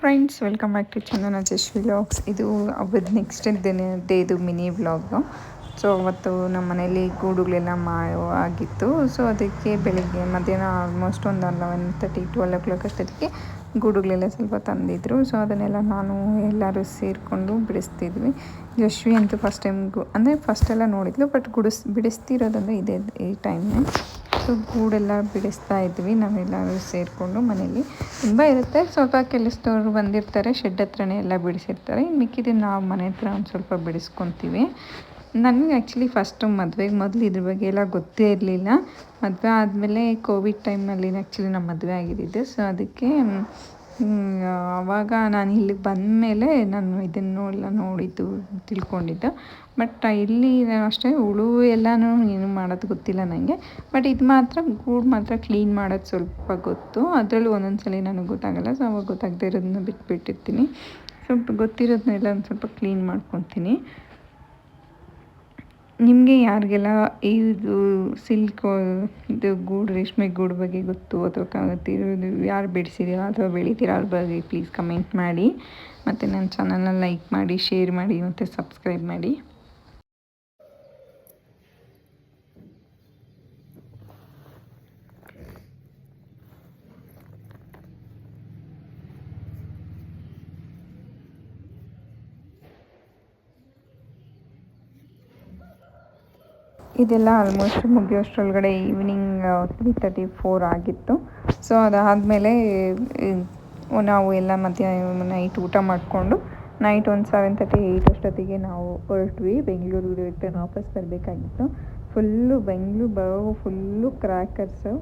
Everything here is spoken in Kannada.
Friends, welcome back to Chandana Jashvi vlogs. ಇದು ಹಬ್ಬದ ನೆಕ್ಸ್ಟ್ ಡೇದು ಮಿನಿ ವ್ಲಾಗು. ಸೊ ಅವತ್ತು ನಮ್ಮ ಮನೇಲಿ ಗೂಡುಗಳೆಲ್ಲ ಆಗಿತ್ತು. ಸೊ ಅದಕ್ಕೆ ಬೆಳಿಗ್ಗೆ ಮಧ್ಯಾಹ್ನ ಆಲ್ಮೋಸ್ಟ್ ಒಂದು 11:30-12 ಅಷ್ಟೊತ್ತಿಗೆ ಗೂಡುಗಳೆಲ್ಲ ಸ್ವಲ್ಪ ತಂದಿದ್ರು. ಸೊ ಅದನ್ನೆಲ್ಲ ನಾನು ಎಲ್ಲರೂ ಸೇರಿಕೊಂಡು ಬಿಡಿಸ್ತಿದ್ವಿ. ಜಶ್ವಿ ಅಂತೂ ಫಸ್ಟ್ ಟೈಮ್ ಅಂದರೆ ಫಸ್ಟೆಲ್ಲ ನೋಡಿದ್ಲು, ಬಟ್ ಬಿಡಿಸ್ತಿರೋದಂದರೆ ಇದೇ ಈ ಟೈಮ್ನೇ. ಸೊ ಗೂಡೆಲ್ಲ ಬಿಡಿಸ್ತಾ ಇದ್ವಿ ನಾವೆಲ್ಲರೂ ಸೇರಿಕೊಂಡು. ಮನೇಲಿ ತುಂಬ ಇರುತ್ತೆ, ಸ್ವಲ್ಪ ಕೆಲಸದವರು ಬಂದಿರ್ತಾರೆ, ಶೆಡ್ ಹತ್ರನೇ ಎಲ್ಲ ಬಿಡಿಸಿರ್ತಾರೆ. ಇನ್ನು ಮಿಕ್ಕಿದ್ದು ನಾವು ಮನೆ ಹತ್ರ ಒಂದು ಸ್ವಲ್ಪ ಬಿಡಿಸ್ಕೊತೀವಿ. ನನಗೆ ಆ್ಯಕ್ಚುಲಿ ಫಸ್ಟು ಮದುವೆಗೆ ಮೊದಲು ಇದ್ರ ಬಗ್ಗೆ ಎಲ್ಲ ಗೊತ್ತೇ ಇರಲಿಲ್ಲ. ಮದುವೆ ಆದಮೇಲೆ ಕೋವಿಡ್ ಟೈಮಲ್ಲಿ ಆ್ಯಕ್ಚುಲಿ ನಮ್ಮ ಮದುವೆ ಆಗಿದ್ದಿದ್ದು. ಸೊ ಅದಕ್ಕೆ ಆವಾಗ ನಾನು ಇಲ್ಲಿಗೆ ಬಂದಮೇಲೆ ನಾನು ಇದನ್ನೆಲ್ಲ ನೋಡಿದ್ದು ತಿಳ್ಕೊಂಡಿದ್ದು. ಬಟ್ ಇಲ್ಲಿ ಅಷ್ಟೇ ಹುಳು ಎಲ್ಲನೂ ಏನು ಮಾಡೋದು ಗೊತ್ತಿಲ್ಲ ನನಗೆ. ಬಟ್ ಇದು ಮಾತ್ರ ಗೂಡು ಮಾತ್ರ ಕ್ಲೀನ್ ಮಾಡೋದು ಸ್ವಲ್ಪ ಗೊತ್ತು. ಅದರಲ್ಲೂ ಒಂದೊಂದು ಸಲ ನನಗೆ ಗೊತ್ತಾಗಲ್ಲ. ಸೊ ಅವಾಗ ಗೊತ್ತಾಗದೇ ಇರೋದನ್ನ ಬಿಟ್ಬಿಟ್ಟಿರ್ತೀನಿ. ಸ್ವಲ್ಪ ಗೊತ್ತಿರೋದನ್ನೆಲ್ಲ ಒಂದು ಸ್ವಲ್ಪ ಕ್ಲೀನ್ ಮಾಡ್ಕೊತೀನಿ. ನಿಮಗೆ ಯಾರಿಗೆಲ್ಲ ಇದು ಸಿಲ್ಕ್ ಇದು ಗೂಡು, ರೇಷ್ಮೆ ಗೂಡು ಬಗ್ಗೆ ಗೊತ್ತು ಅಥವಾ ಯಾರು ಬಿಡಿಸಿದ್ದೀರಾ ಅಥವಾ ಬೆಳಿತೀರಾ ಅವ್ರ ಬಗ್ಗೆ ಪ್ಲೀಸ್ ಕಮೆಂಟ್ ಮಾಡಿ. ಮತ್ತು ನನ್ನ ಚಾನಲ್ನ ಲೈಕ್ ಮಾಡಿ, ಶೇರ್ ಮಾಡಿ ಮತ್ತು ಸಬ್ಸ್ಕ್ರೈಬ್ ಮಾಡಿ. ಇದೆಲ್ಲ ಆಲ್ಮೋಸ್ಟ್ ಮುಗಿಯೋಷ್ಟರೊಳಗಡೆ ಈವ್ನಿಂಗ್ 3:34 ಆಗಿತ್ತು. ಸೊ ಅದಾದಮೇಲೆ ನಾವು ಎಲ್ಲ ನೈಟ್ ಊಟ ಮಾಡಿಕೊಂಡು ನೈಟ್ ಒಂದು 7:30-8 ಅಷ್ಟೊತ್ತಿಗೆ ನಾವು ಹೊರಟ್ವಿ. ಬೆಂಗಳೂರಿಗೆ ರಿಟರ್ನ್ ವಾಪಸ್ ಬರಬೇಕಾಗಿತ್ತು. ಬೆಂಗಳೂರು ಬರೋ ಫುಲ್ಲು ಕ್ರ್ಯಾಕರ್ಸು.